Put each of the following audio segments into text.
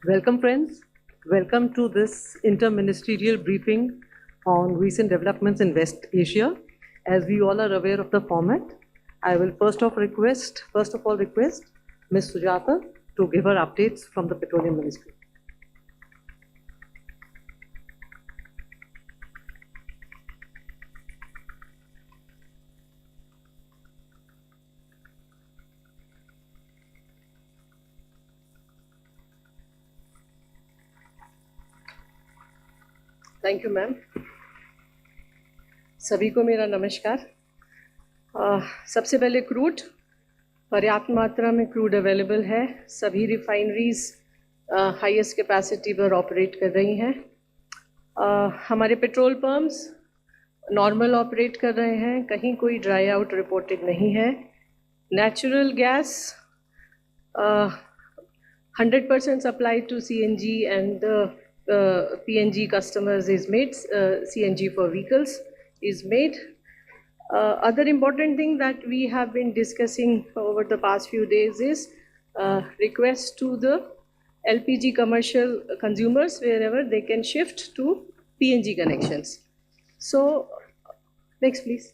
Welcome, friends. Welcome to this inter-ministerial briefing on recent developments in West Asia. As we all are aware of the format, I will first of all request Ms. Sujata to give her updates from the Petroleum Ministry. Thank you ma'am. सभी को मेरा नमस्कार। सबसे पहले crude, पर्याप्त मात्रा में crude available है। सभी रिफाइनरीज हाईएस्ट कैपेसिटी पर ऑपरेट कर रही हैं। हमारे पेट्रोल पंप्स नॉर्मल ऑपरेट कर रहे हैं, कहीं कोई ड्राई आउट रिपोर्टेड नहीं है। Natural gas 100% supply to CNG and PNG customers is made, CNG for vehicles is made. Other important thing that we have been discussing over the past few days is request to the LPG commercial consumers wherever they can shift to PNG connections. So, next please.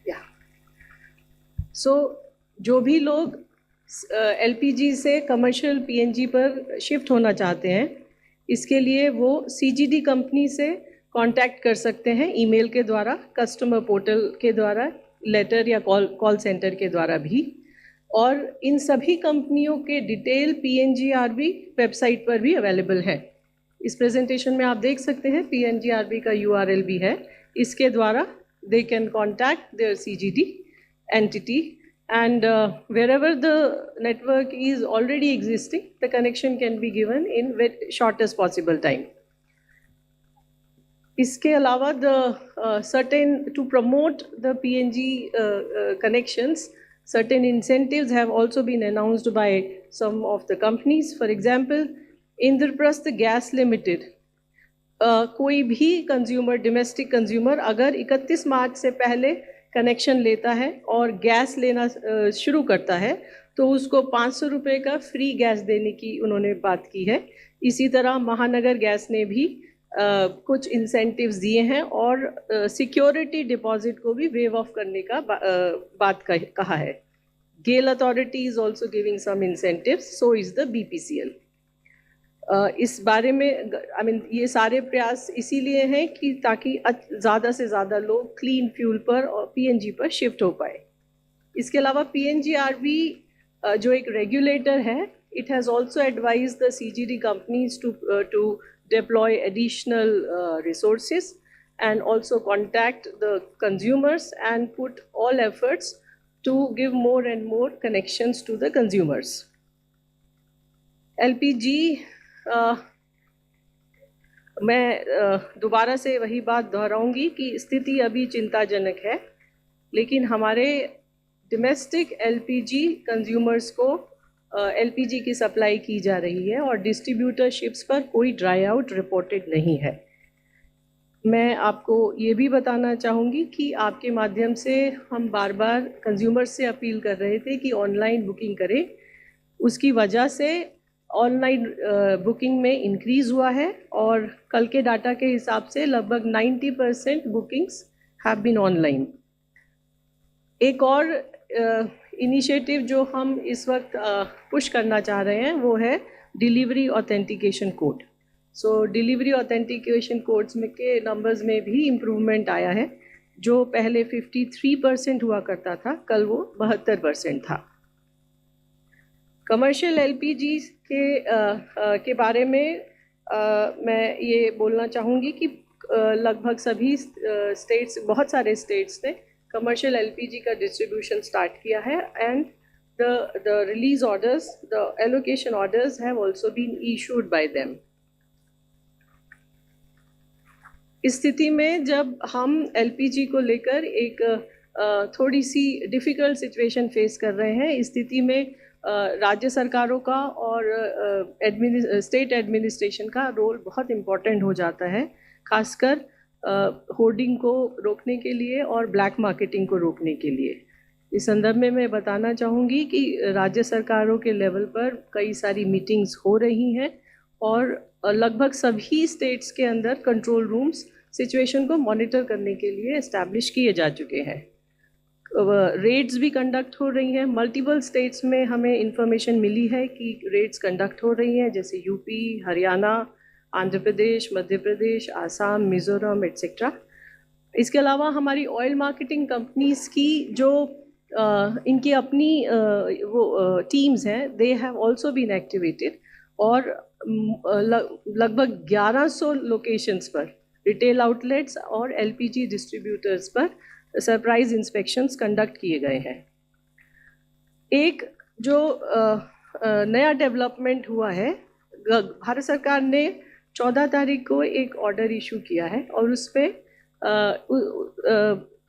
Yeah. So, जो भी लोग LPG से commercial PNG पर shift होना चाहते हैं, इसके लिए वो CGD कंपनी से कांटेक्ट कर सकते हैं, ईमेल के द्वारा, कस्टमर पोर्टल के द्वारा, लेटर या कॉल सेंटर के द्वारा भी। और इन सभी कंपनियों के डिटेल PNGRB वेबसाइट पर भी अवेलेबल है। इस प्रेजेंटेशन में आप देख सकते हैं PNGRB का URL भी है। इसके द्वारा they can contact their CGD entity, and wherever the network is already existing, the connection can be given in shortest possible time. इसके अलावा to promote the PNG connections, certain incentives have also been announced by some of the companies. For example, Indraprasth Gas Limited, कोई भी consumer, domestic consumer अगर 31 मार्च से पहले connection लेता है और गैस लेना शुरू करता है तो उसको 500 रुपये का फ्री गैस देने की उन्होंने बात की है। इसी तरह महानगर गैस ने भी कुछ इंसेंटिव्स दिए हैं और सिक्योरिटी डिपॉजिट को भी वेव ऑफ करने का बात कहा है। GAIL authority is also giving some incentives, so is the BPCL। इस बारे में ये सारे प्रयास इसीलिए हैं कि ताकि ज़्यादा से ज़्यादा लोग क्लीन फ्यूल पर और PNG पर शिफ्ट हो पाए। इसके अलावा PNGRB जो एक रेगुलेटर है, it has also advise the CGD companies to deploy additional resources and also contact the consumers and put all efforts to give more and more connections to the consumers. LPG मैं दोबारा से वही बात दोहराऊंगी कि स्थिति अभी चिंताजनक है, लेकिन हमारे डोमेस्टिक LPG कंज्यूमर्स को LPG की सप्लाई की जा रही है और डिस्ट्रीब्यूटरशिप्स पर कोई ड्राई आउट रिपोर्टेड नहीं है। मैं आपको ये भी बताना चाहूँगी कि आपके माध्यम से हम बार बार कंज्यूमर्स से अपील कर रहे थे कि ऑनलाइन बुकिंग करें। उसकी वजह से ऑनलाइन बुकिंग में इंक्रीज़ हुआ है और कल के डाटा के हिसाब से लगभग 90% बुकिंग्स हैव बीन ऑनलाइन। एक और इनिशिएटिव जो हम इस वक्त पुश करना चाह रहे हैं वो है डिलीवरी ऑथेंटिकेशन कोड। सो डिलीवरी ऑथेंटिकेशन कोड्स में के नंबर्स में भी इम्प्रूवमेंट आया है। जो पहले 53% हुआ करता था, कल वो 72% था। कमर्शियल LPG के बारे में मैं ये बोलना चाहूँगी कि लगभग सभी स्टेट्स, बहुत सारे स्टेट्स ने कमर्शियल LPG का डिस्ट्रीब्यूशन स्टार्ट किया है and the release orders, the allocation orders have also been issued by them. इस स्थिति में जब हम LPG को लेकर एक थोड़ी सी डिफ़िकल्ट सिचुएशन फेस कर रहे हैं, इस स्थिति में राज्य सरकारों का और स्टेट एडमिनिस्ट्रेशन का रोल बहुत इम्पॉर्टेंट हो जाता है, खासकर होर्डिंग को रोकने के लिए और ब्लैक मार्केटिंग को रोकने के लिए। इस संदर्भ में मैं बताना चाहूँगी कि राज्य सरकारों के लेवल पर कई सारी मीटिंग्स हो रही हैं और लगभग सभी स्टेट्स के अंदर कंट्रोल रूम्स सिचुएशन को मॉनिटर करने के लिए एस्टैब्लिश किए जा चुके हैं। रेड्स भी कंडक्ट हो रही हैं। मल्टीपल स्टेट्स में हमें इंफॉर्मेशन मिली है कि रेड्स कंडक्ट हो रही हैं, जैसे यूपी, हरियाणा, आंध्र प्रदेश, मध्य प्रदेश, आसाम, मिज़ोरम एट्सेट्रा। इसके अलावा हमारी ऑयल मार्केटिंग कंपनीज की जो इनकी अपनी वो टीम्स हैं, they have also been activated और लगभग 1100 लोकेशंस पर रिटेल आउटलेट्स और एलपीजी डिस्ट्रीब्यूटर्स पर सरप्राइज इंस्पेक्शंस कंडक्ट किए गए हैं। एक जो नया डेवलपमेंट हुआ है, भारत सरकार ने 14 तारीख को एक ऑर्डर इशू किया है और उस पर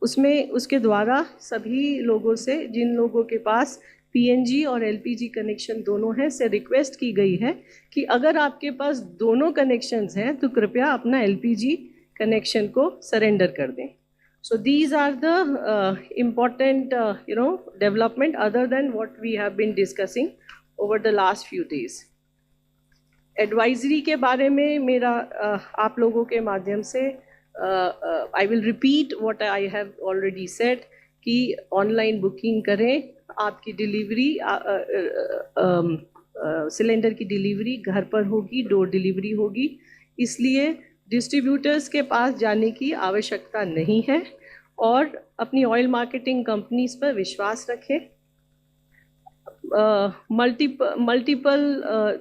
उसमें उसके द्वारा सभी लोगों से, जिन लोगों के पास पीएनजी और एलपीजी कनेक्शन दोनों हैं, से रिक्वेस्ट की गई है कि अगर आपके पास दोनों कनेक्शंस हैं तो कृपया अपना एलपीजी कनेक्शन को सरेंडर कर दें। So these are the important development other than what we have been discussing over the last few days. Advisory के बारे में मेरा आप लोगों के माध्यम से I will repeat what I have already said कि ऑनलाइन बुकिंग करें, आपकी डिलीवरी सिलेंडर की डिलीवरी घर पर होगी, डोर डिलीवरी होगी, इसलिए डिस्ट्रीब्यूटर्स के पास जाने की आवश्यकता नहीं है और अपनी ऑयल मार्केटिंग कंपनीज पर विश्वास रखें। मल्टीपल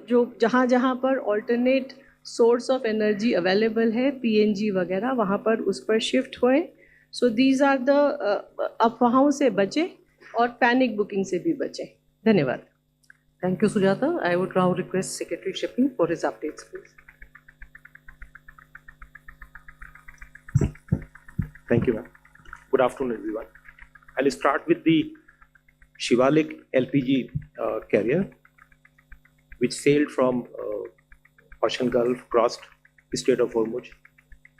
जो जहाँ पर alternate source of energy available है, पीएनजी वगैरह, वहाँ पर उस पर शिफ्ट होएं। सो दीज आर द अफवाहों से बचें और पैनिक बुकिंग से भी बचें। धन्यवाद। Thank you, Sujata. I would now request Secretary Shipping for his updates, please. Thank you, ma'am. Good afternoon, everyone. I'll start with the Shivalik LPG carrier, which sailed from Persian Gulf, crossed the Strait of Hormuz,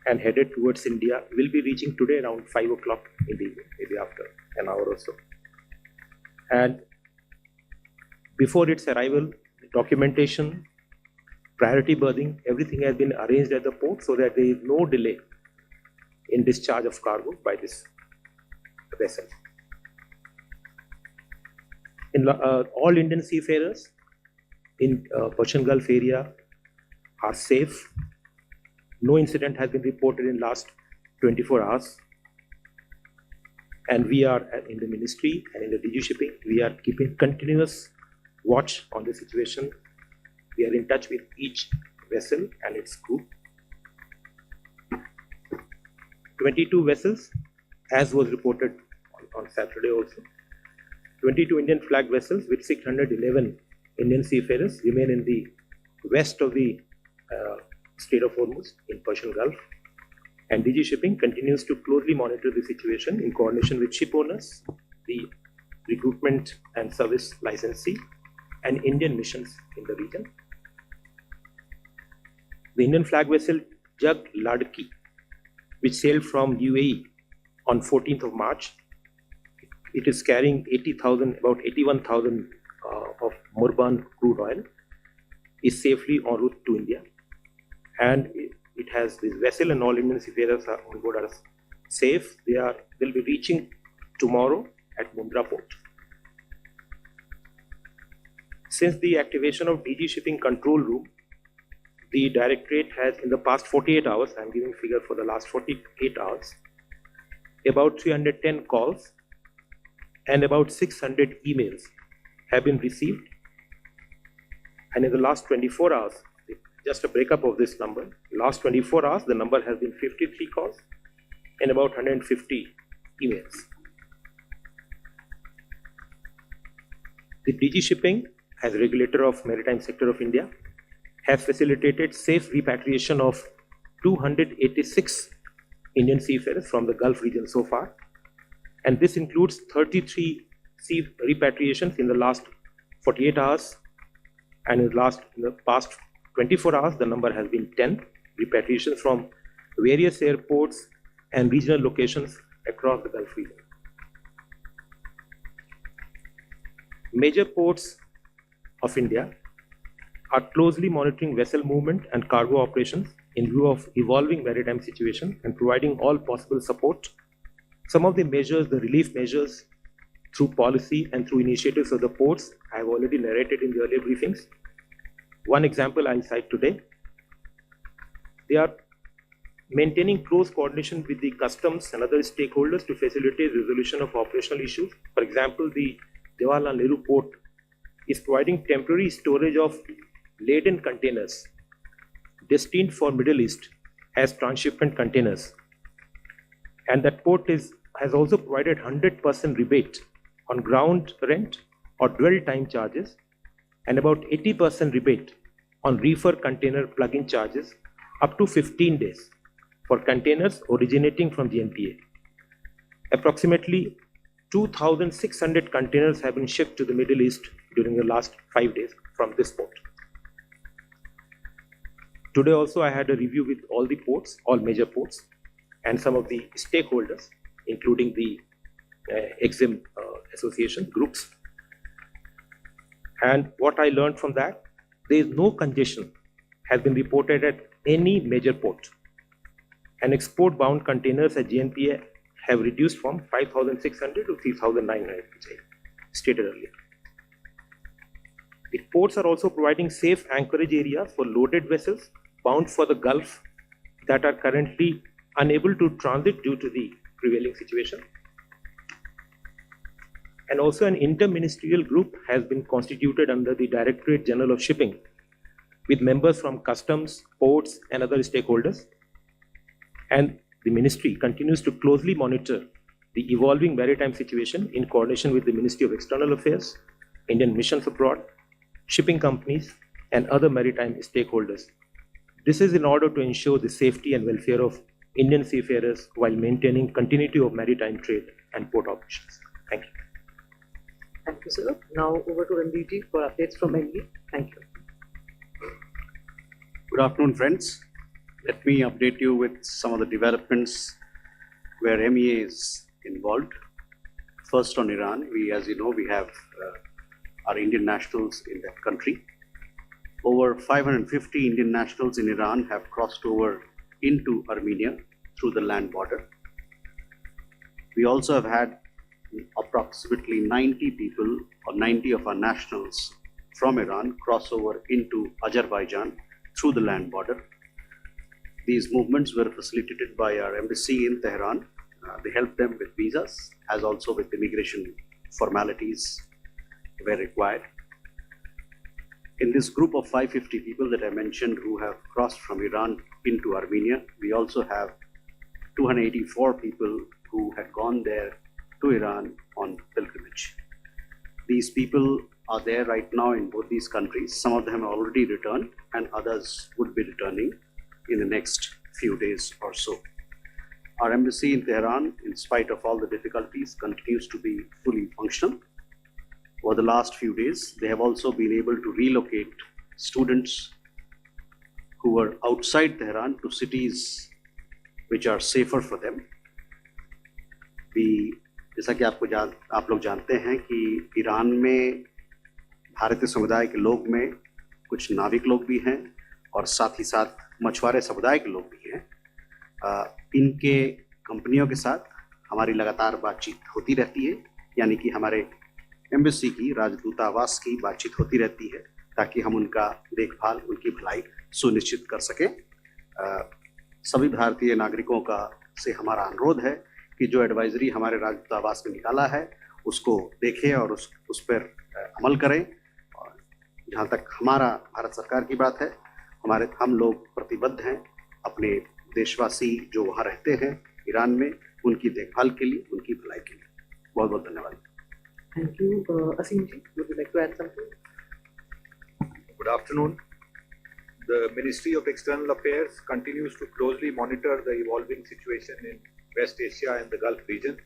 and headed towards India. Will be reaching today around 5 o'clock in the evening, maybe after an hour or so. And before its arrival, documentation, priority berthing, everything has been arranged at the port so that there is no delay in discharge of cargo by this vessel. All Indian seafarers in Persian Gulf area are safe. No incident has been reported in last 24 hours. And we are in the ministry and in the DG Shipping, we are keeping continuous watch on the situation. We are in touch with each vessel and its crew. 22 vessels, as was reported on Saturday also. 22 Indian flag vessels with 611 Indian seafarers remain in the west of the Strait of Hormuz in Persian Gulf. And DG Shipping continues to closely monitor the situation in coordination with ship owners, the recruitment and service licensee, and Indian missions in the region. The Indian flag vessel Jag Ladki, which sailed from UAE on 14th of March, it is carrying 80,000, about 81,000 of Murban crude oil, is safely en route to India. And it has this vessel and all Indian seafarers are on board are safe. They'll be reaching tomorrow at Mundra port. Since the activation of DG Shipping Control Room, the Directorate has, in the past 48 hours, I'm giving figure for the last 48 hours, about 310 calls and about 600 emails have been received. And in the last 24 hours, just a breakup of this number, last 24 hours, the number has been 53 calls and about 150 emails. The DG Shipping, as regulator of maritime sector of India, has facilitated safe repatriation of 286 Indian seafarers from the Gulf region so far. And this includes 33 sea repatriations in the last 48 hours. And in the past 24 hours, the number has been 10 repatriations from various airports and regional locations across the Gulf region. Major ports of India are closely monitoring vessel movement and cargo operations in view of evolving maritime situation and providing all possible support. Some of the measures, the relief measures through policy and through initiatives of the ports, I have already narrated in the earlier briefings. One example I'll cite today. They are maintaining close coordination with the customs and other stakeholders to facilitate resolution of operational issues. For example, the Jawaharlal Nehru Port is providing temporary storage of laden containers destined for Middle East as transshipment containers. And that port has also provided 100% rebate on ground rent or dwell time charges and about 80% rebate on reefer container plug-in charges up to 15 days for containers originating from GNPA. Approximately 2,600 containers have been shipped to the Middle East during the last 5 days from this port. Today also I had a review with all the ports, all major ports, and some of the stakeholders, including the EXIM association groups. And what I learned from that, there is no congestion has been reported at any major port. And export-bound containers at GNPA have reduced from 5,600 to 3,900, which I stated earlier. The ports are also providing safe anchorage areas for loaded vessels bound for the Gulf that are currently unable to transit due to the prevailing situation. And also an inter-ministerial group has been constituted under the Directorate General of Shipping with members from customs, ports, and other stakeholders. And the ministry continues to closely monitor the evolving maritime situation in coordination with the Ministry of External Affairs, Indian missions abroad, shipping companies, and other maritime stakeholders. This is in order to ensure the safety and welfare of Indian seafarers while maintaining continuity of maritime trade and port operations. Thank you. Thank you, sir. Now over to MDG for updates from MEA. Thank you. Good afternoon, friends. Let me update you with some of the developments where MEA is involved. First on Iran, as you know, we have our Indian nationals in that country. Over 550 Indian nationals in Iran have crossed over into Armenia through the land border. We also have had approximately 90 people or 90 of our nationals from Iran cross over into Azerbaijan through the land border. These movements were facilitated by our embassy in Tehran. They helped them with visas as also with immigration formalities where required. In this group of 550 people that I mentioned who have crossed from Iran into Armenia, we also have 284 people who had gone there to Iran on pilgrimage. These people are there right now in both these countries. Some of them have already returned and others would be returning in the next few days or so. Our embassy in Tehran, in spite of all the difficulties, continues to be fully functional. Over the last few days, they have also been able to relocate students who were outside Tehran to cities which are safer for them. जैसा कि आप लोग जानते हैं कि Iran में भारतीय समुदाय के लोग में कुछ नाविक लोग भी हैं और साथ ही साथ मछुआरे समुदाय के लोग भी हैं। इनके कंपनियों के साथ हमारी लगातार बातचीत होती रहती है, यानी कि हमारे एम्बेसी की, राजदूतावास की बातचीत होती रहती है ताकि हम उनका देखभाल, उनकी भलाई सुनिश्चित कर सकें। सभी भारतीय नागरिकों का से हमारा अनुरोध है कि जो एडवाइजरी हमारे राजदूतावास में निकाला है उसको देखें और उस पर अमल करें। और जहाँ तक हमारा भारत सरकार की बात है, हम लोग प्रतिबद्ध हैं अपने देशवासी जो वहाँ रहते हैं ईरान में, उनकी देखभाल के लिए, उनकी भलाई के लिए। बहुत बहुत धन्यवाद। Thank you. Asim ji, would you like to add something? Good afternoon. The Ministry of External Affairs continues to closely monitor the evolving situation in West Asia and the Gulf region.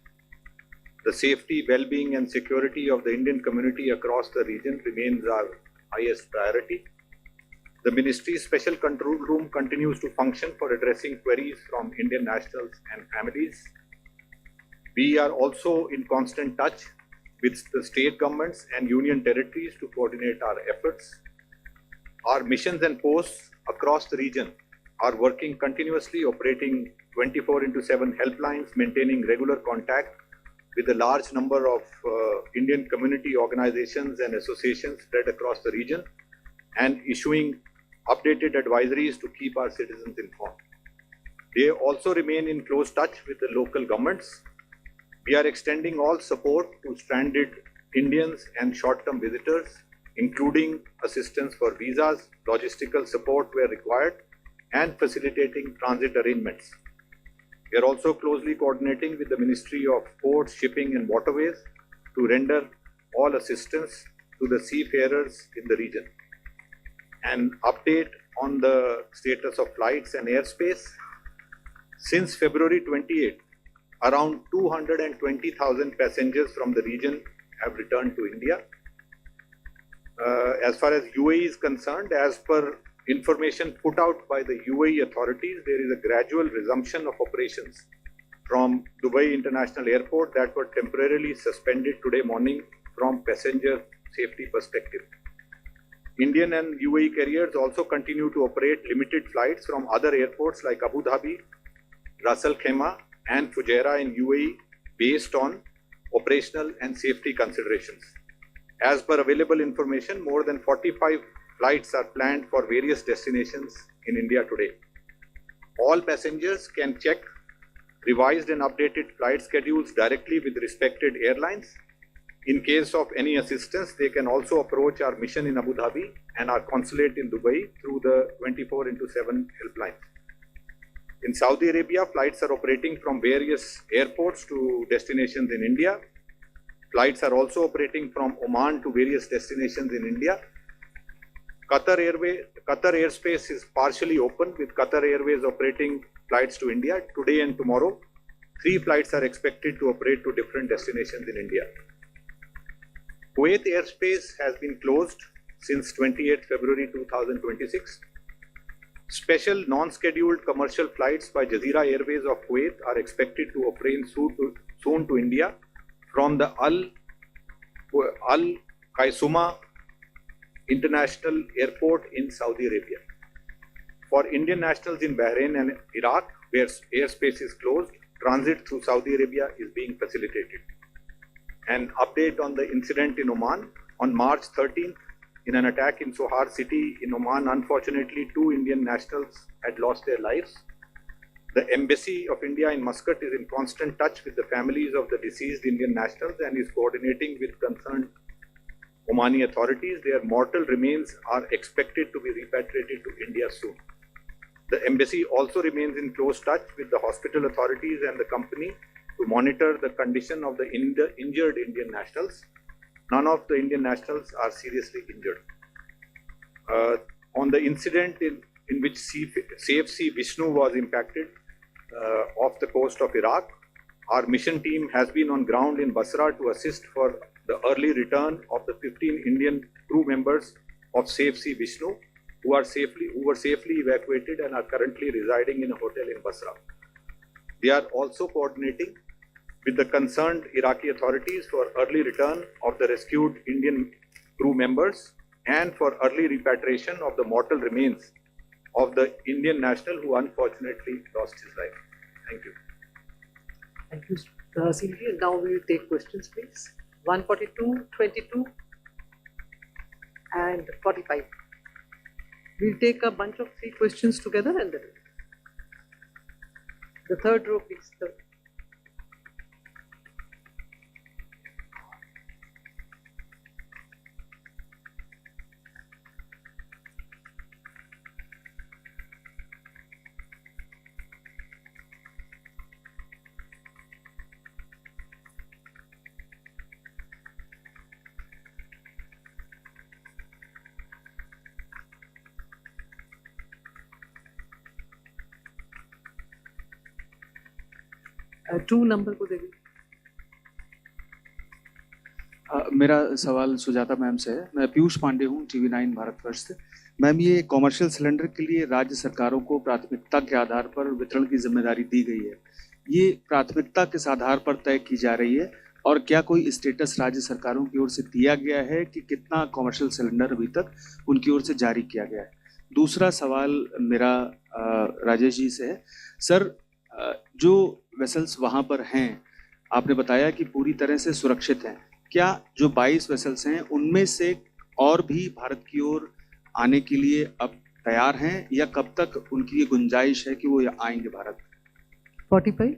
The safety, well-being and security of the Indian community across the region remains our highest priority. The Ministry's Special Control Room continues to function for addressing queries from Indian nationals and families. We are also in constant touch with the state governments and union territories to coordinate our efforts. Our missions and posts across the region are working continuously, operating 24/7 helplines, maintaining regular contact with a large number of Indian community organizations and associations spread across the region, and issuing updated advisories to keep our citizens informed. They also remain in close touch with the local governments. We are extending all support to stranded Indians and short-term visitors, including assistance for visas, logistical support where required, and facilitating transit arrangements. We are also closely coordinating with the Ministry of Ports, Shipping and Waterways to render all assistance to the seafarers in the region. An update on the status of flights and airspace. Since February 28, around 220,000 passengers from the region have returned to India. As far as UAE is concerned, as per information put out by the UAE authorities, there is a gradual resumption of operations from Dubai International Airport that were temporarily suspended today morning from passenger safety perspective. Indian and UAE carriers also continue to operate limited flights from other airports like Abu Dhabi, Ras Al Khaimah and Fujairah in UAE based on operational and safety considerations. As per available information, more than 45 flights are planned for various destinations in India today. All passengers can check revised and updated flight schedules directly with respected airlines. In case of any assistance, they can also approach our mission in Abu Dhabi and our consulate in Dubai through the 24/7 helplines. In Saudi Arabia, flights are operating from various airports to destinations in India. Flights are also operating from Oman to various destinations in India. Qatar airspace is partially open, with Qatar Airways operating flights to India today and tomorrow. 3 flights are expected to operate to different destinations in India. Kuwait airspace has been closed since 28 February 2026. Special non-scheduled commercial flights by Jazeera Airways of Kuwait are expected to operate soon to India from the Al Qaisuma International Airport in Saudi Arabia. For Indian nationals in Bahrain and Iraq, where airspace is closed, transit through Saudi Arabia is being facilitated. An update on the incident in Oman. On March 13th, in an attack in Sohar city in Oman, unfortunately 2 Indian nationals had lost their lives. The Embassy of India in Muscat is in constant touch with the families of the deceased Indian nationals and is coordinating with concerned Omani authorities. Their mortal remains are expected to be repatriated to India soon. The embassy also remains in close touch with the hospital authorities and the company to monitor the condition of the injured Indian nationals. None of the Indian nationals are seriously injured. On the incident in which Safe Sea Vishnu was impacted off the coast of Iraq, our mission team has been on ground in Basra to assist for the early return of the 15 Indian crew members of Safe Sea Vishnu who were safely evacuated and are currently residing in a hotel in Basra. They are also coordinating with the concerned Iraqi authorities for early return of the rescued Indian crew members and for early repatriation of the mortal remains of the Indian national who unfortunately lost his life. Thank you. Thank you, Sylvia. Now we will take questions, please. 142, 22, and 45. We'll take a bunch of 3 questions together and then the third row, please. Third. Two number को देखिए. मेरा सवाल Sujata ma'am से है. मैं पीयूष पांडे हूँ, TV9 Bharatvarsh से. Ma'am, ये कॉमर्शियल सिलेंडर के लिए राज्य सरकारों को प्राथमिकता के आधार पर वितरण की जिम्मेदारी दी गई है. ये प्राथमिकता किस आधार पर तय की जा रही है और क्या कोई स्टेटस राज्य सरकारों की ओर से दिया गया है कि कितना कॉमर्शियल सिलेंडर अभी तक उनकी ओर से जारी किया गया है? दूसरा सवाल मेरा राजेश जी से है। सर, जो वेसल्स वहाँ पर हैं, आपने बताया कि पूरी तरह से सुरक्षित हैं। क्या जो 22 वेसल्स हैं उनमें से और भी भारत की ओर आने के लिए अब तैयार हैं, या कब तक उनकी ये गुंजाइश है कि वो आएंगे Bharat? 45.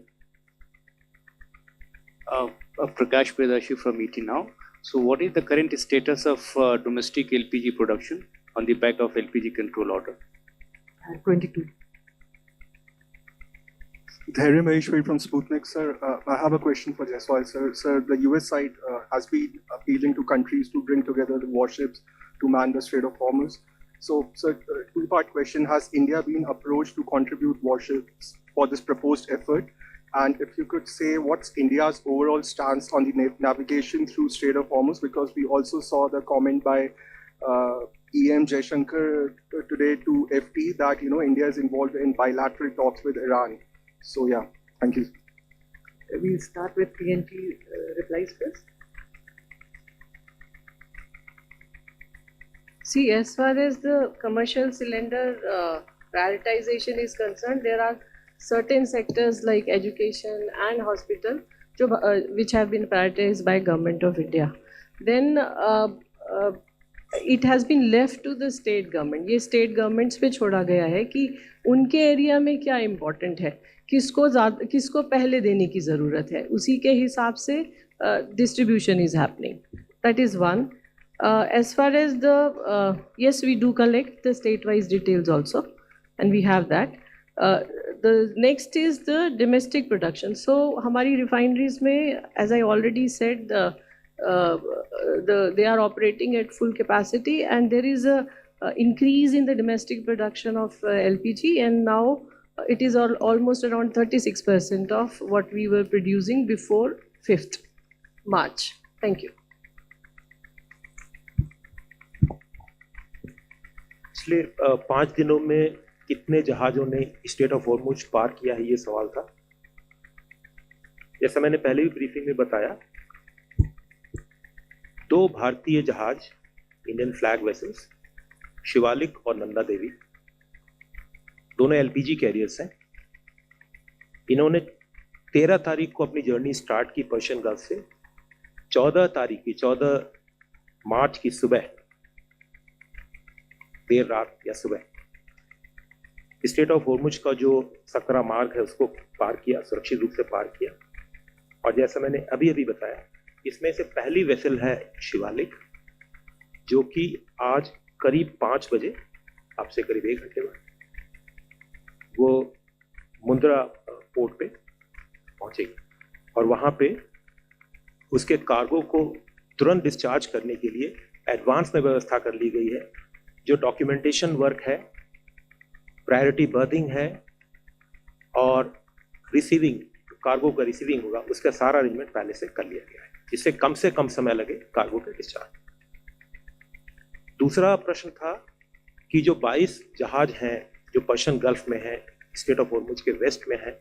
Prakash Predashi from ET Now. So what is the current status of domestic LPG production on the back of LPG control order? 22. Dhairya Maheshwari from Sputnik. Sir, I have a question for Jaiswal. Sir, the US side has been appealing to countries to bring together the warships to man the Strait of Hormuz. So, sir, two-part question. Has India been approached to contribute warships for this proposed effort? And if you could say what's India's overall stance on the navigation through Strait of Hormuz, because we also saw the comment by EM Jaishankar today to FT that India is involved in bilateral talks with Iran. So yeah, thank you. We'll start with PNG replies first. See, as far as the commercial cylinder prioritization is concerned, there are certain sectors like education and hospital which have been prioritized by Government of India. Then it has been left to the state government. ये state governments पे छोड़ा गया है कि उनके area में क्या important है, किसको पहले देने की ज़रूरत है, उसी के हिसाब से distribution is happening. That is one. As far as the yes, we do collect the state-wise details also, and we have that. The next is the domestic production. So हमारी refineries में, as I already said, they are operating at full capacity, and there is a increase in the domestic production of LPG, and now it is almost around 36% of what we were producing before 5th March. Thank you. पिछले 5 दिनों में कितने जहाजों ने straight of Hormuz पार किया है, ये सवाल था। जैसा मैंने पहले भी ब्रीफिंग में बताया, 2 भारतीय जहाज, इंडियन फ्लैग वेसल्स, शिवालिक और नंदा देवी, दोनों एलपीजी कैरियर्स हैं। इन्होंने 13 तारीख को अपनी जर्नी स्टार्ट की पर्शियन गल्फ से। 14 मार्च की सुबह, देर रात या सुबह, स्ट्रेट ऑफ हॉर्मुज का जो सकरा मार्ग है उसको पार किया, सुरक्षित रूप से पार किया। और जैसा मैंने अभी बताया, इसमें से पहली वेसल है शिवालिक, जो कि आज करीब 5 बजे, आपसे करीब 1 घंटे बाद, वो मुंद्रा पोर्ट पे पहुंचेगी और वहां पे उसके कार्गो को तुरंत डिस्चार्ज करने के लिए एडवांस में व्यवस्था कर ली गई है। जो डॉक्यूमेंटेशन वर्क है, प्रायोरिटी बर्थिंग है और रिसीविंग, कार्गो का रिसीविंग होगा, उसका सारा अरेंजमेंट पहले से कर लिया गया है, जिससे कम से कम समय लगे कार्गो के डिस्चार्ज। दूसरा प्रश्न था कि जो 22 जहाज हैं जो पर्शियन गल्फ में हैं, स्ट्रेट ऑफ हॉर्मुज के वेस्ट में हैं,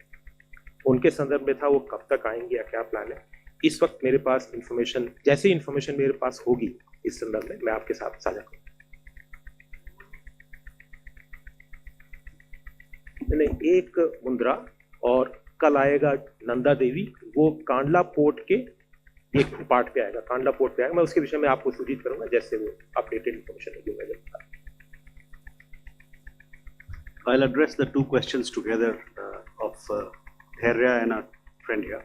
उनके संदर्भ में था वो कब तक आएंगे या क्या प्लान है। इस वक्त मेरे पास इंफॉर्मेशन, जैसे इंफॉर्मेशन मेरे पास होगी इस संदर्भ में मैं आपके साथ साझा करूँगा। एक मुंद्रा और कल आएगा नंदा देवी, वो कांडला पोर्ट के एक पार्ट पे आएगा, कांडला पोर्ट पे आएगा। मैं उसके विषय में आपको सूचित करूंगा जैसे वो अपडेटेड इंफॉर्मेशन होगी। I'll address the 2 questions together of Dhairya and our friend here.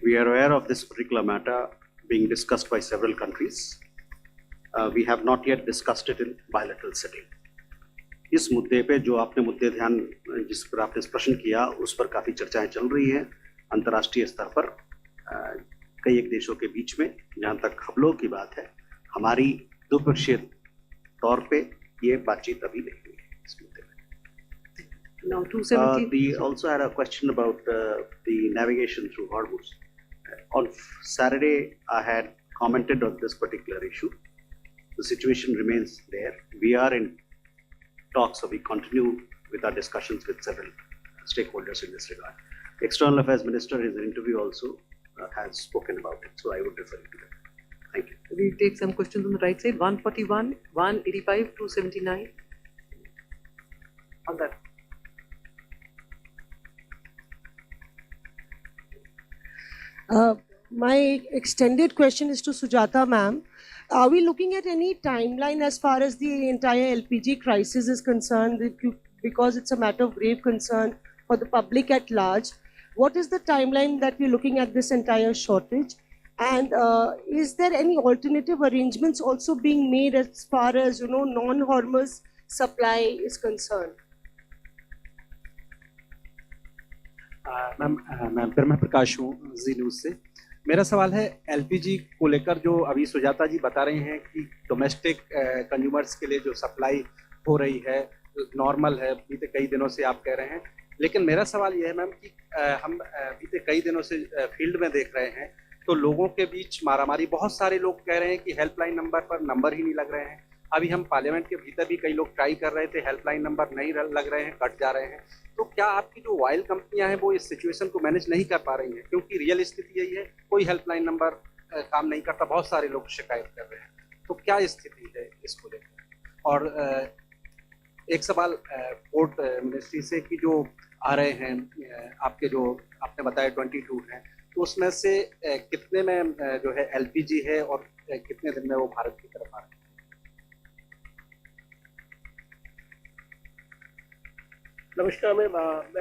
We are aware of this particular matter being discussed by several countries. We have not yet discussed it in bilateral setting. इस मुद्दे पे जो आपने जिस पर आपने प्रश्न किया, उस पर काफ़ी चर्चाएं चल रही हैं अंतर्राष्ट्रीय स्तर पर कई एक देशों के बीच में। जहाँ तक हम लोग की बात है, हमारी द्विपक्षीय तौर पे ये बातचीत अभी नहीं हुई है इस मुद्दे में। Now 270. We also had a question about the navigation through Hormuz. On Saturday, I had commented on this particular issue. The situation remains there. We are in talks, so we continue with our discussions with several stakeholders in this regard. External Affairs Minister in an interview also has spoken about it. So I would refer you to that. Thank you. We take some questions on the right side. 141, 185, 279. On that. My extended question is to Sujata ma'am. Are we looking at any timeline as far as the entire LPG crisis is concerned? Because it's a matter of grave concern for the public at large. What is the timeline that we're looking at this entire shortage? And is there any alternative arrangements also being made as far as, you know, non-Hormuz supply is concerned? मैं ब्रह्म प्रकाश हूँ जी news से। मेरा सवाल है LPG को लेकर, जो अभी सुजाता जी बता रहे हैं कि डोमेस्टिक कंज्यूमर्स के लिए जो सप्लाई हो रही है नॉर्मल है, बीते कई दिनों से आप कह रहे हैं। लेकिन मेरा सवाल यह है मैम कि हम बीते कई दिनों से फील्ड में देख रहे हैं तो लोगों के बीच मारामारी, बहुत सारे लोग कह रहे हैं कि हेल्पलाइन नंबर पर नंबर ही नहीं लग रहे हैं। अभी हम पार्लियामेंट के भीतर भी कई लोग ट्राई कर रहे थे, हेल्पलाइन नंबर नहीं लग रहे हैं, कट जा रहे हैं। तो क्या आपकी जो ऑयल कंपनियां हैं वो इस सिचुएशन को मैनेज नहीं कर पा रही हैं? क्योंकि रियल स्थिति यही है, कोई हेल्पलाइन नंबर काम नहीं करता, बहुत सारे लोग शिकायत कर रहे हैं। तो क्या स्थिति है इसको लेकर? और एक सवाल पोर्ट मिनिस्ट्री से कि जो आ रहे हैं आपके, जो आपने बताया 22 हैं, तो उसमें से कितने में जो है एलपीजी है और कितने दिन में वो भारत की तरफ आ रहे हैं? नमस्कार मैं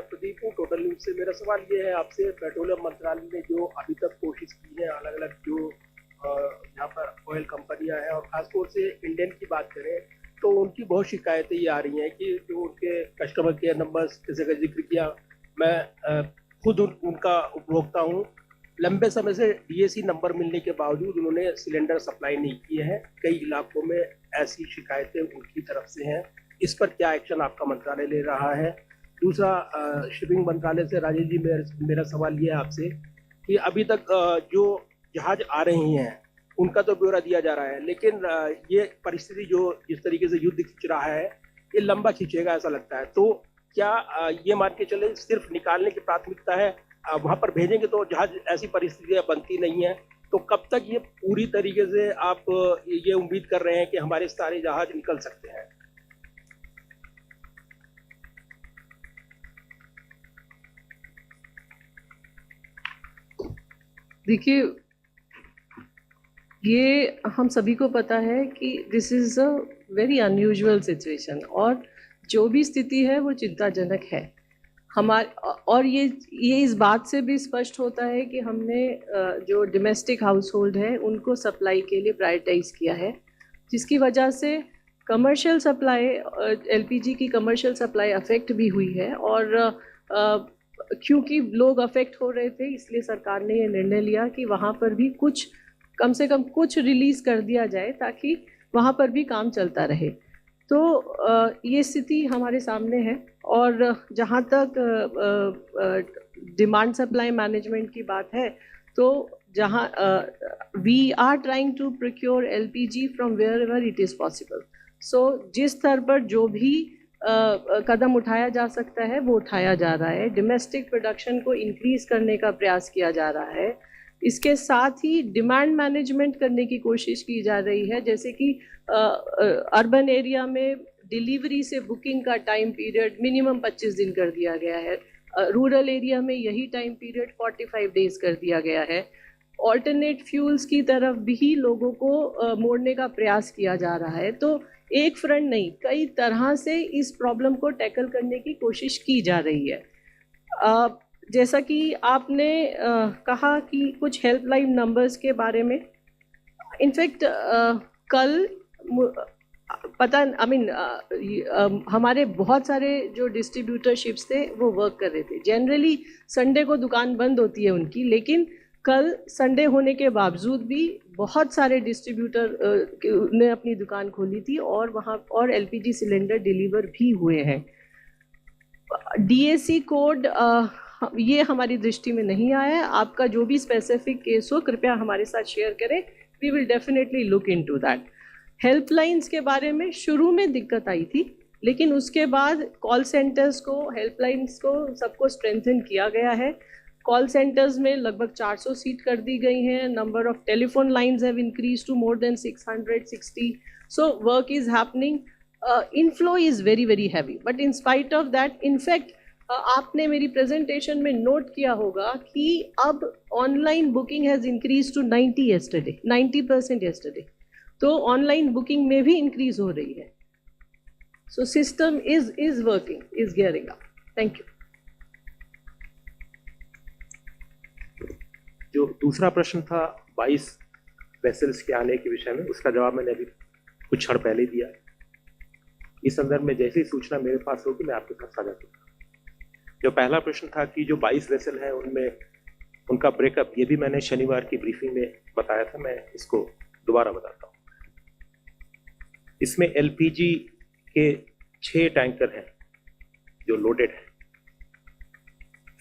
प्रदीप हूँ टोटल न्यूज से। मेरा सवाल ये है आपसे, पेट्रोलियम मंत्रालय ने जो अभी तक कोशिश की है अलग अलग जो यहाँ पर ऑयल कंपनियां हैं, और खासतौर से इंडियन की बात करें तो उनकी बहुत शिकायतें ये आ रही हैं कि जो उनके कस्टमर केयर नंबर्स, जैसे का जिक्र किया, मैं खुद उनका उपभोक्ता हूँ, लंबे समय से डीएसी नंबर मिलने के बावजूद उन्होंने सिलेंडर सप्लाई नहीं किए हैं। कई इलाकों में ऐसी शिकायतें उनकी तरफ से हैं। इस पर क्या एक्शन आपका मंत्रालय ले रहा है? दूसरा, शिपिंग मंत्रालय से राजेश जी मेरा सवाल ये है आपसे कि अभी तक जो जहाज आ रहे हैं उनका तो ब्यौरा दिया जा रहा है, लेकिन ये परिस्थिति जो जिस तरीके से युद्ध खिंच रहा है ये लंबा खिंचेगा ऐसा लगता है। तो क्या ये मान के चले सिर्फ निकालने की प्राथमिकता है, वहाँ पर भेजेंगे तो जहाज ऐसी परिस्थितियाँ बनती नहीं है, तो कब तक ये पूरी तरीके से आप ये उम्मीद कर रहे हैं कि हमारे सारे जहाज निकल सकते हैं? देखिए, ये हम सभी को पता है कि this is a very unusual situation, और जो भी स्थिति है वो चिंताजनक है। और ये इस बात से भी स्पष्ट होता है कि हमने जो डोमेस्टिक हाउस होल्ड है उनको सप्लाई के लिए प्रायोरिटाइज किया है, जिसकी वजह से कमर्शियल सप्लाई, एलपीजी की कमर्शियल सप्लाई अफेक्ट भी हुई है। और क्योंकि लोग अफेक्ट हो रहे थे, इसलिए सरकार ने ये निर्णय लिया कि वहाँ पर भी कुछ, कम से कम कुछ रिलीज़ कर दिया जाए ताकि वहाँ पर भी काम चलता रहे। तो ये स्थिति हमारे सामने है। और जहाँ तक डिमांड सप्लाई मैनेजमेंट की बात है, तो जहाँ we are trying to procure LPG from wherever it is possible. So जिस स्तर पर जो भी कदम उठाया जा सकता है वो उठाया जा रहा है। डोमेस्टिक प्रोडक्शन को इंक्रीज़ करने का प्रयास किया जा रहा है। इसके साथ ही डिमांड मैनेजमेंट करने की कोशिश की जा रही है, जैसे कि अर्बन एरिया में डिलीवरी से बुकिंग का टाइम पीरियड मिनिमम 25 दिन कर दिया गया है। रूरल एरिया में यही टाइम पीरियड 45 डेज कर दिया गया है। ऑल्टरनेट फ्यूल्स की तरफ भी लोगों को मोड़ने का प्रयास किया जा रहा है। तो एक फ्रंट नहीं, कई तरह से इस प्रॉब्लम को टैकल करने की कोशिश की जा रही है। जैसा कि आपने कहा कि कुछ हेल्पलाइन नंबर्स के बारे में, इनफैक्ट कल हमारे बहुत सारे जो डिस्ट्रीब्यूटरशिप्स थे वो वर्क कर रहे थे। जनरली संडे को दुकान बंद होती है उनकी, लेकिन कल संडे होने के बावजूद भी बहुत सारे डिस्ट्रीब्यूटर ने अपनी दुकान खोली थी और वहाँ और एलपीजी सिलेंडर डिलीवर भी हुए हैं। डीएसी कोड ये हमारी दृष्टि में नहीं आया है। आपका जो भी स्पेसिफिक केस हो कृपया हमारे साथ शेयर करें, we will definitely look into that. Helplines के बारे में शुरू में दिक्कत आई थी, लेकिन उसके बाद कॉल सेंटर्स को, हेल्पलाइंस को, सबको स्ट्रेंथन किया गया है। कॉल सेंटर्स में लगभग 400 सीट कर दी गई हैं. Number of telephone lines have increase to more than 660. So work is happening. Inflow is very very heavy, but in spite of that, in fact आपने मेरी प्रेजेंटेशन में नोट किया होगा कि अब online booking has increase to 90% yesterday. तो online booking में भी इंक्रीज हो रही है. So system is working, is gearing up. Thank you. जो दूसरा प्रश्न था 22 वेसल्स के आने के विषय में, उसका जवाब मैंने अभी कुछ क्षण पहले दिया. इस संदर्भ में जैसी सूचना मेरे पास होगी मैं आपके साथ साझा करूंगा. जो पहला प्रश्न था कि जो 22 वेसल हैं उनमें उनका ब्रेकअप, ये भी मैंने शनिवार की ब्रीफिंग में बताया था. मैं इसको दोबारा बताता हूँ. इसमें एलपीजी के 6 टैंकर हैं जो लोडेड हैं.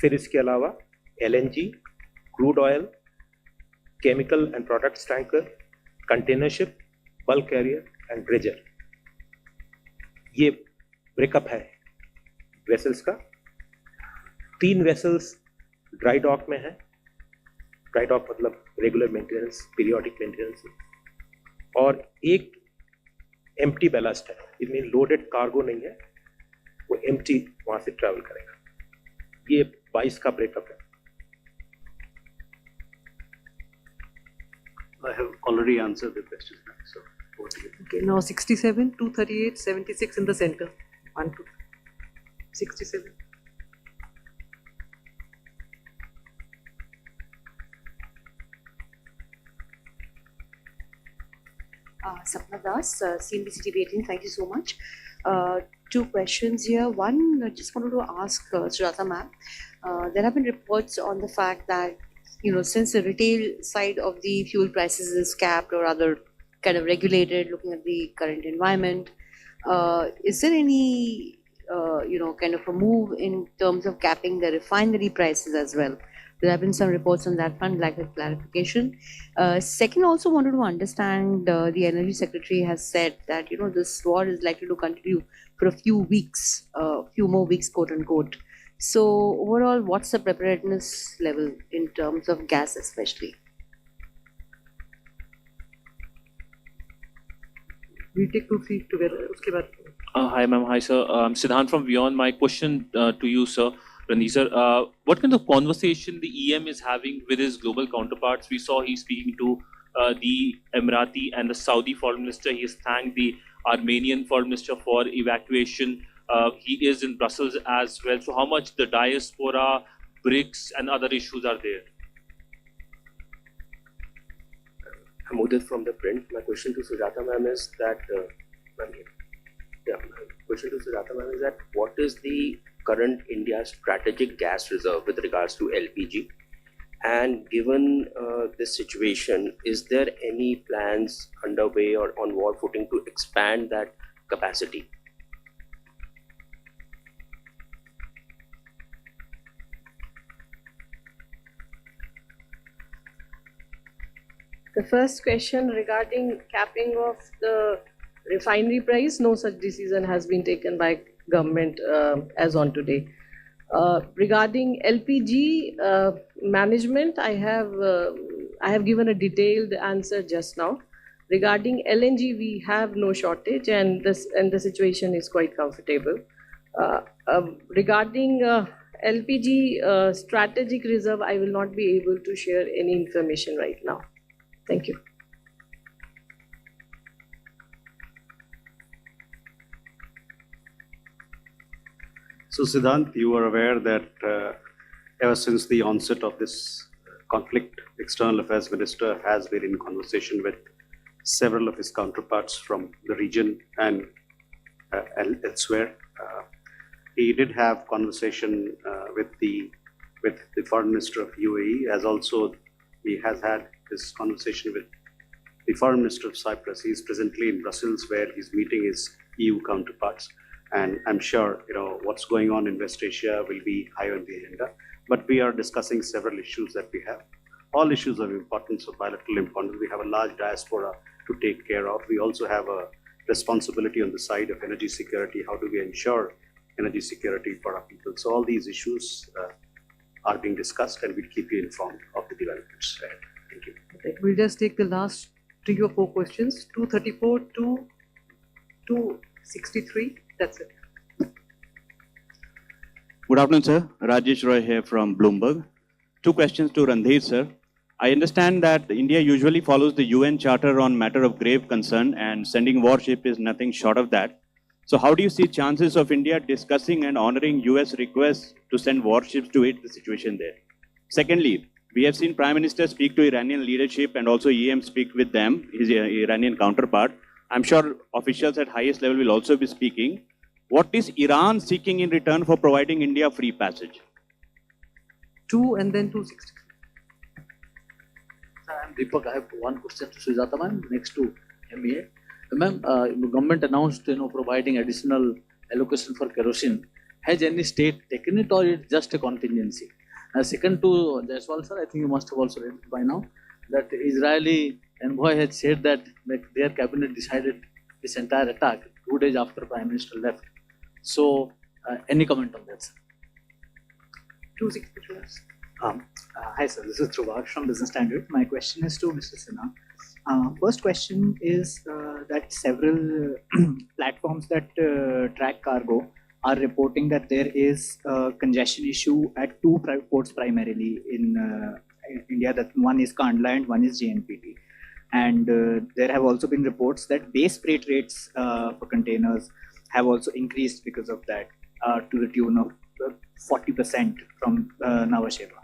फिर इसके अलावा LNG, crude oil, chemical and products tanker, container ship, bulk carrier and Breezer. ये ब्रेकअप है वेसल्स का. 3 वेसल्स ड्राई डॉक में है. ड्राई डॉक मतलब रेगुलर मेंटेनेंस, पीरियोडिक मेंटेनेंस. और एक एम्प्टी बैलास्ट है. इसमें लोडेड कार्गो नहीं है, वो एम्प्टी वहां से ट्रैवल करेगा. ये 22 का ब्रेकअप है. I have already answered the question. So, over to you. Okay, now 67, 238, 76 in the center. 1, 2, 67. Sapna Das, CNBC TV 18, thank you so much. 2 questions here. One, I just wanted to ask Sujata ma'am, there have been reports on the fact that, since the retail side of the fuel prices is capped or other kind of regulated, looking at the current environment, is there any, kind of a move in terms of capping the refinery prices as well? There have been some reports on that front, like a clarification. Second, also wanted to understand, the Energy Secretary has said that, this war is likely to continue for a few weeks, few more weeks, quote unquote. So overall, what's the preparedness level in terms of gas especially? We take 2, 3 together. Uske baad. Hi ma'am, hi sir. Siddhant from Beyond. My question to you, sir, Ranveer sir, what kind of conversation the EM is having with his global counterparts? We saw he's speaking to the Emirati and the Saudi foreign minister. He has thanked the Armenian foreign minister for evacuation. He is in Brussels as well. So how much the diaspora, BRICS and other issues are there? I'm Udit from the print. My question to Sujata ma'am is that, my question to Sujata ma'am is that what is the current India's strategic gas reserve with regards to LPG? And given this situation, is there any plans underway or on war footing to expand that capacity? The first question regarding capping of the refinery price, no such decision has been taken by government as on today. Regarding LPG management, I have given a detailed answer just now. Regarding LNG, we have no shortage, and the situation is quite comfortable. Regarding LPG strategic reserve, I will not be able to share any information right now. Thank you. So Siddhant, you are aware that ever since the onset of this conflict, External Affairs Minister has been in conversation with several of his counterparts from the region and elsewhere. He did have conversation with the Foreign Minister of UAE, as also he has had this conversation with the Foreign Minister of Cyprus. He is presently in Brussels, where he's meeting his EU counterparts. And I'm sure what's going on in West Asia will be high on the agenda. But we are discussing several issues that we have. All issues of importance, of bilateral importance. We have a large diaspora to take care of. We also have a responsibility on the side of energy security. How do we ensure energy security for our people? So all these issues are being discussed, and we'll keep you informed of the developments ahead. Thank you. Okay, we'll just take the last 3 or 4 questions. 234 to 263. That's it. Good afternoon, sir. Rajesh Roy here from Bloomberg. 2 questions to Randhir, sir. I understand that India usually follows the UN Charter on matter of grave concern, and sending warship is nothing short of that. So how do you see chances of India discussing and honoring US requests to send warships to aid the situation there? Secondly, we have seen Prime Minister speak to Iranian leadership and also EM speak with them, his Iranian counterpart. I'm sure officials at highest level will also be speaking. What is Iran seeking in return for providing India free passage? 2 and then 263. I'm Deepak. I have one question to Sujata ma'am. Next to MEA. Ma'am, government announced providing additional allocation for kerosene. Has any state taken it, or it's just a contingency? Second to Jaiswal sir, I think you must have also read by now that Israeli envoy had said that their cabinet decided this entire attack 2 days after Prime Minister left. So, any comment on that, sir? 262. Hi sir, this is Dhruvash from Business Standard. My question is to Mr. Sinha. First question is that several platforms that track cargo are reporting that there is a congestion issue at 2 ports primarily in India. That one is Kandla and one is JNPT. And there have also been reports that base freight rates for containers have also increased because of that to the tune of 40% from Nhava Sheva.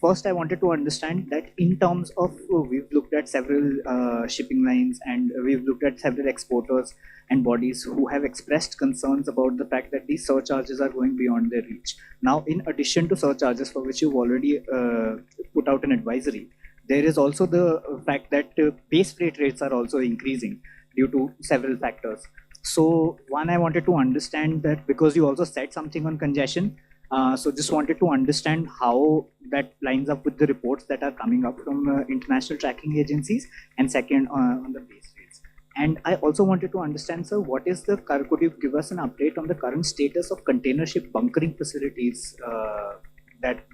First, I wanted to understand that in terms of, we've looked at several shipping lines and we've looked at several exporters and bodies who have expressed concerns about the fact that these surcharges are going beyond their reach. Now, in addition to surcharges for which you've already put out an advisory, there is also the fact that base freight rates are also increasing due to several factors. So, one, I wanted to understand that because you also said something on congestion. So just wanted to understand how that lines up with the reports that are coming up from international tracking agencies, and second on the base rates. And I also wanted to understand, sir, what is the, could you give us an update on the current status of container ship bunkering facilities that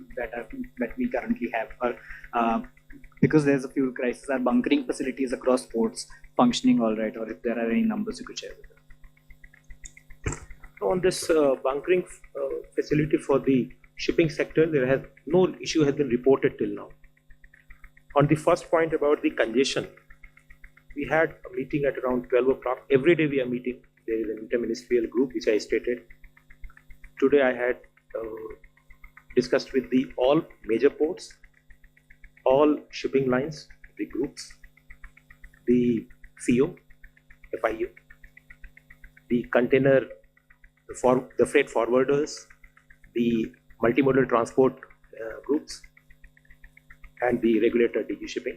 we currently have? Because there's a few crises, are bunkering facilities across ports functioning all right, or if there are any numbers you could share with us? On this bunkering facility for the shipping sector, no issue has been reported till now. On the first point about the congestion, we had a meeting at around 12 o'clock. Every day we are meeting. There is an interministerial group which I stated. Today I had discussed with all major ports, all shipping lines, the groups, the CO, FIU, the container, the freight forwarders, the multimodal transport groups, and the regulator DG Shipping.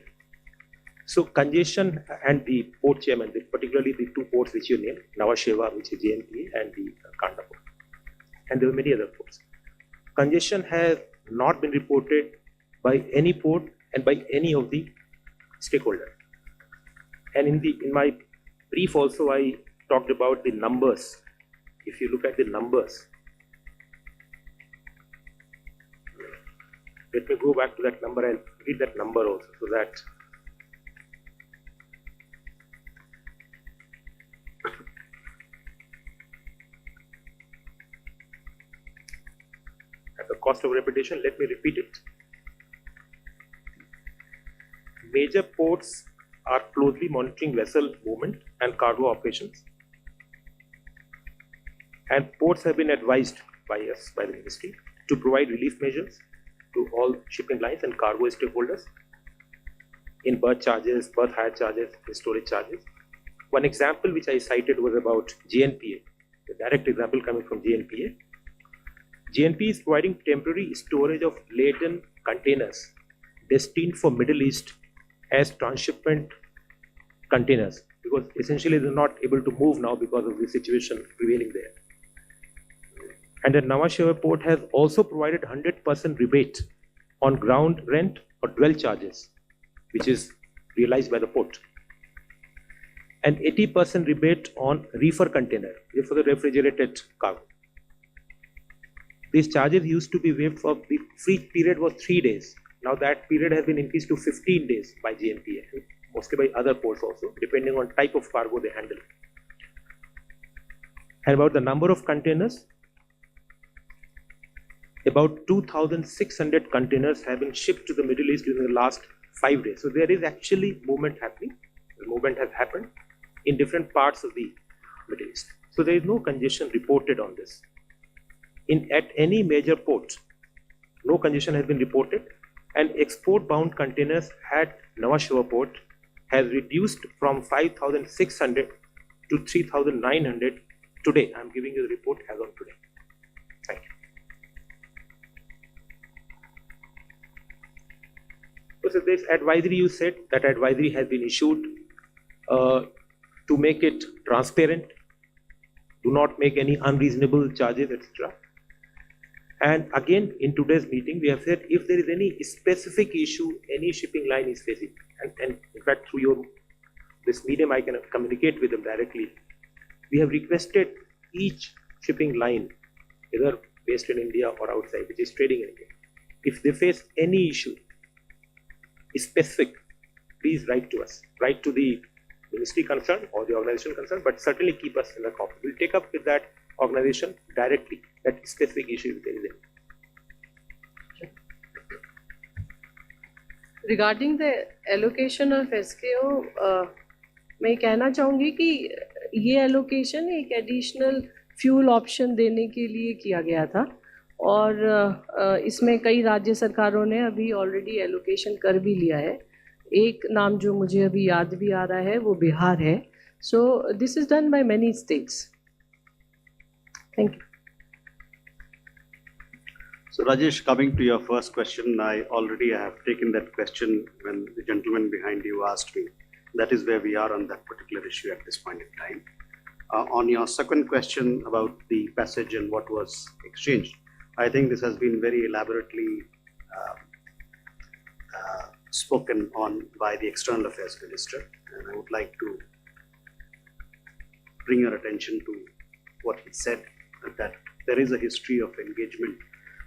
So congestion and the port chairman, particularly the 2 ports which you named, Nhava Sheva, which is JNPA, and the Kandla port. And there were many other ports. Congestion has not been reported by any port and by any of the stakeholders. And in my brief also, I talked about the numbers. If you look at the numbers, let me go back to that number. I'll read that number also, so that at the cost of repetition, let me repeat it. Major ports are closely monitoring vessel movement and cargo operations. And ports have been advised by us, by the ministry, to provide relief measures to all shipping lines and cargo stakeholders in berth charges, berth hire charges, and storage charges. One example which I cited was about JNPA, the direct example coming from JNPA. JNPA is providing temporary storage of laden containers destined for Middle East as transshipment containers, because essentially they're not able to move now because of the situation prevailing there. And the Nhava Sheva port has also provided 100% rebate on ground rent or dwell charges, which is realized by the port, and 80% rebate on reefer container for the refrigerated cargo. these charges used to be waived for the free period was 3 days. Now that period has been increased to 15 days by GMPA, mostly by other ports also, depending on type of cargo they handle. And about the number of containers, about 2,600 containers have been shipped to the Middle East during the last 5 days. So there is actually movement happening. The movement has happened in different parts of the Middle East. So there is no congestion reported on this. At any major port, no congestion has been reported, and export-bound containers at Nhava Sheva port has reduced from 5,600 to 3,900 today. I'm giving you the report as on today. Thank you. So this advisory, you said that advisory has been issued to make it transparent, do not make any unreasonable charges, etc. And again, in today's meeting, we have said if there is any specific issue any shipping line is facing, and in fact through this medium I can communicate with them directly, we have requested each shipping line, either based in India or outside, which is trading in India, if they face any issue specific, please write to us, write to the ministry concerned or the organization concerned, but certainly keep us in the copy. We'll take up with that organization directly that specific issue if there is any. Regarding the allocation of SKO, मैं कहना चाहूँगी कि ये allocation एक additional fuel option देने के लिए किया गया था, और इसमें कई राज्य सरकारों ने अभी already allocation कर भी लिया है. एक नाम जो मुझे अभी याद भी आ रहा है वो बिहार है. So this is done by many states. Thank you. So Rajesh, coming to your first question, I already have taken that question when the gentleman behind you asked me. That is where we are on that particular issue at this point in time. On your second question about the passage and what was exchanged, I think this has been very elaborately spoken on by the External Affairs Minister, and I would like to bring your attention to what he said, that there is a history of engagement,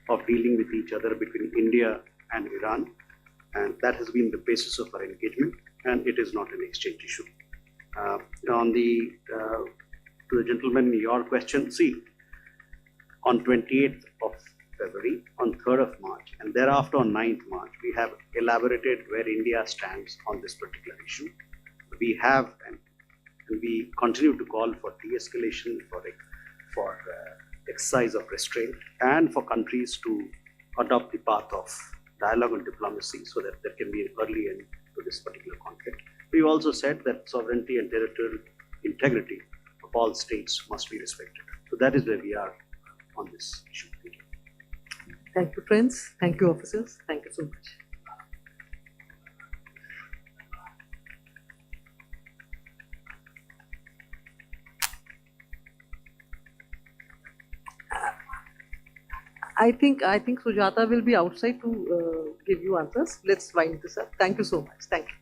of dealing with each other between India and Iran, and that has been the basis of our engagement, and it is not an exchange issue. To the gentleman, your question, see, on 28th of February, on 3rd of March, and thereafter on 9th March, we have elaborated where India stands on this particular issue. We have and we continue to call for de-escalation, for exercise of restraint, and for countries to adopt the path of dialogue and diplomacy so that there can be an early end to this particular conflict. We also said that sovereignty and territorial integrity of all states must be respected. So that is where we are on this issue. Thank you, friends. Thank you, officers. Thank you so much. I think Sujata will be outside to give you answers. Let's wind this up. Thank you so much. Thank you.